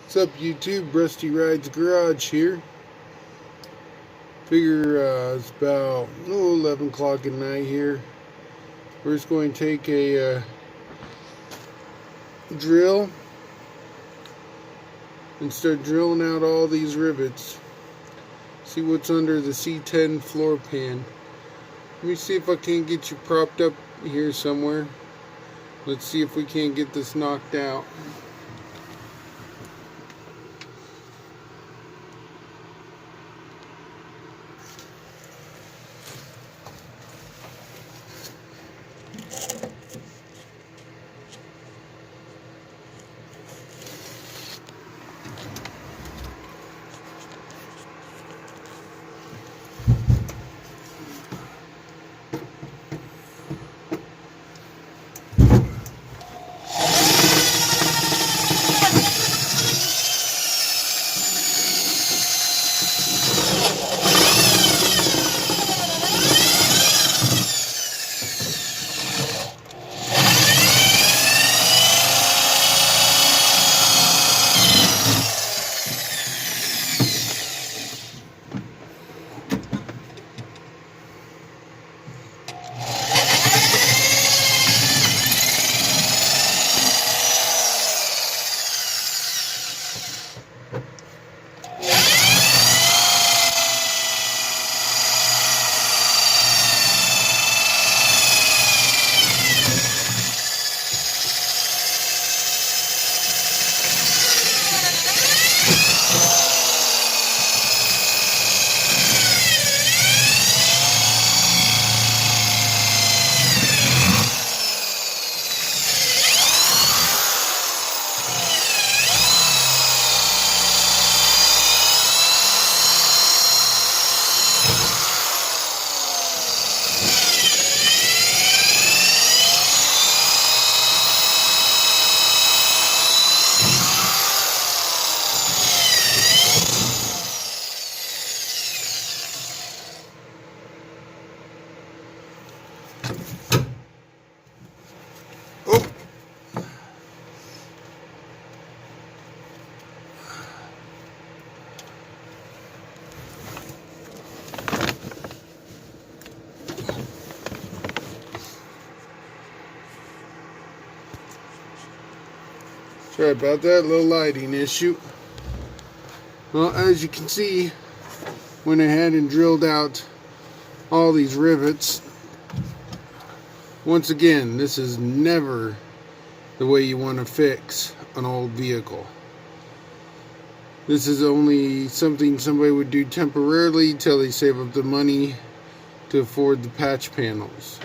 What's up, YouTube? Rusty Rides Garage here. Figure it's about 11 o'clock at night here. We're just going to take a drill and start drilling out all these rivets. See what's under the C10 floor pan. Let me see if I can't get you propped up here somewhere. Let's see if we can't get this knocked out. Oh! Sorry about that little lighting issue. Well, as you can see, went ahead and drilled out all these rivets. Once again, this is never the way you want to fix an old vehicle. This is only something somebody would do temporarily till they save up the money to afford the patch panels.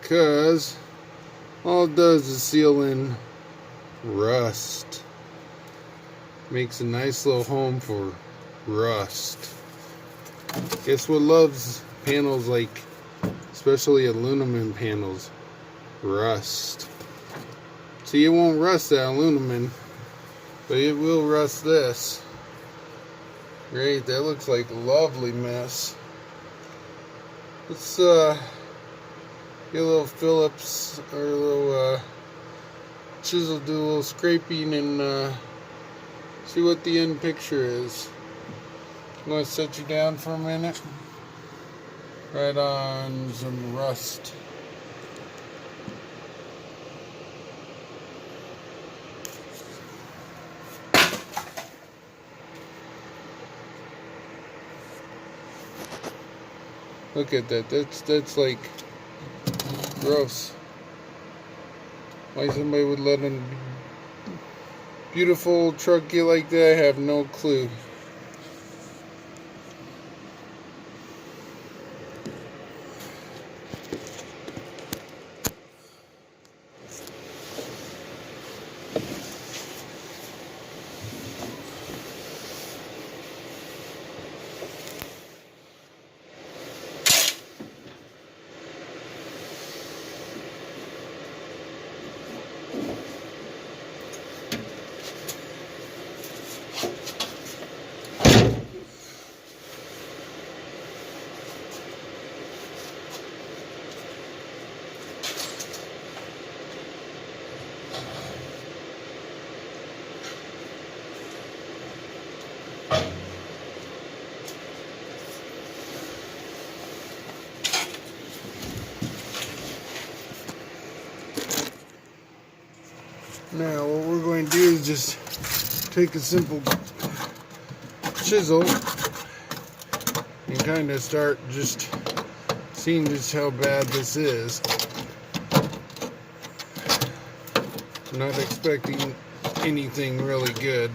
Because all it does is seal in rust. Makes a nice little home for rust. Guess what loves panels like, especially aluminum panels? Rust. See, it won't rust that aluminum, but it will rust this. Great, that looks like a lovely mess. Let's get a little Phillips or a little chisel, do a little scraping and see what the end picture is. I'm going to set you down for a minute. Right on some rust. Look at that. That's like gross. Why somebody would let a beautiful truck get like that, I have no clue. Now what we're going to do is just take a simple chisel and kind of start just seeing just how bad this is. I'm not expecting anything really good.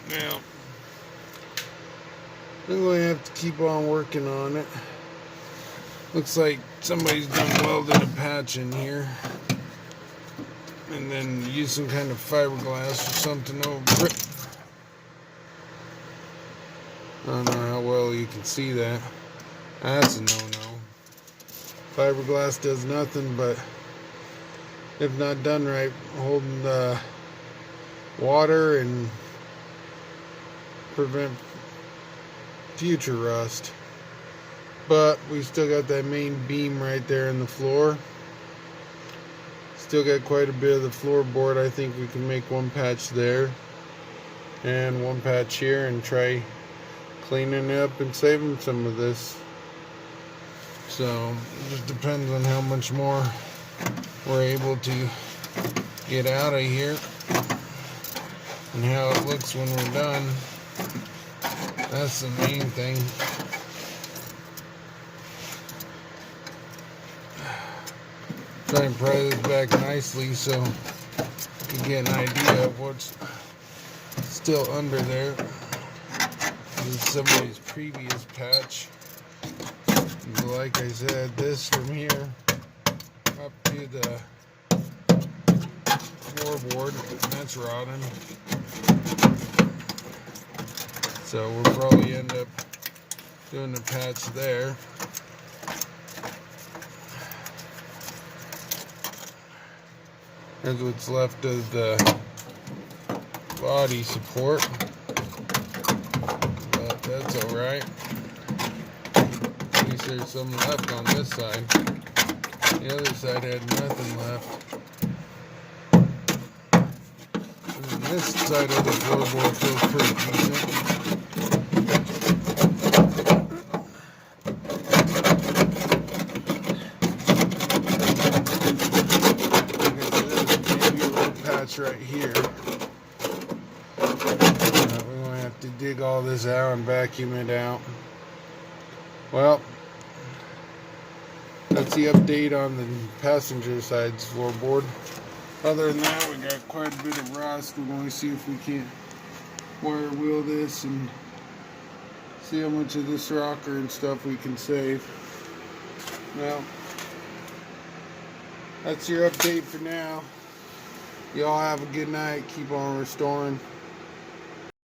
Now, I'm going to have to keep on working on it. Looks like somebody's done welded a patch in here. And then use some kind of fiberglass or something over it. I don't know how well you can see that. That's a no-no. Fiberglass does nothing but, if not done right, holding the water and prevent future rust. But we still got that main beam right there in the floor. Still got quite a bit of the floorboard. I think we can make one patch there and one patch here and try cleaning it up and saving some of this. So it just depends on how much more we're able to get out of here and how it looks when we're done. That's the main thing. Try and pry this back nicely so you can get an idea of what's still under there. This is somebody's previous patch. And like I said, this from here up to the floorboard, that's rotting. So we'll probably end up doing the patch there. Here's what's left of the body support, but that's alright. At least there's some left on this side. The other side had nothing left. And this side of the floorboard feels pretty decent. Right here. We're going to have to dig all this out and vacuum it out. Well, that's the update on the passenger side's floorboard. Other than that, we got quite a bit of rust. We're going to see if we can't wire wheel this and see how much of this rocker and stuff we can save. Well, that's your update for now. Y'all have a good night. Keep on restoring.